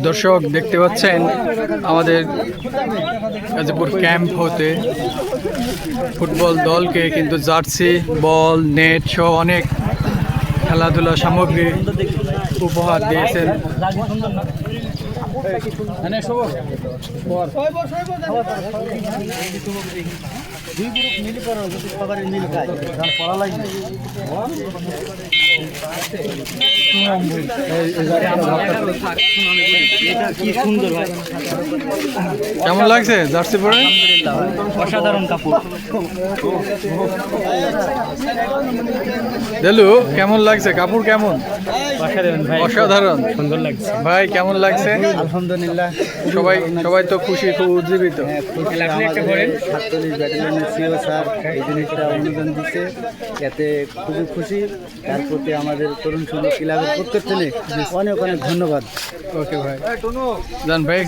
দর্শক দেখতে পাচ্ছেন আমাদের গাজীপুর ক্যাম্প হতে ফুটবল দলকে কিন্তু জার্সি, বল, নেট সহ অনেক খেলাধুলা সামগ্রী উপহার দিয়েছেন। কেমন লাগছে জার্সি পরে? অসাধারণ কাপড়। দেলু কেমন লাগছে? কাপড় কেমন? অসাধারণ, সুন্দর লাগছে ভাই কেমন লাগছে? আলহামদুলিল্লাহ, সবাই তো খুশি, খুব উজ্জীবিত। সাতচল্লিশ ব্যাটালিয়নের সিও স্যার এই জিনিসটা অনুদান দিচ্ছে, এতে খুবই খুশি। তার প্রতি আমাদের তরুণ সংঘ ক্লাবের পক্ষ থেকে অনেক অনেক ধন্যবাদ। ওকে ভাই, জান ভাই।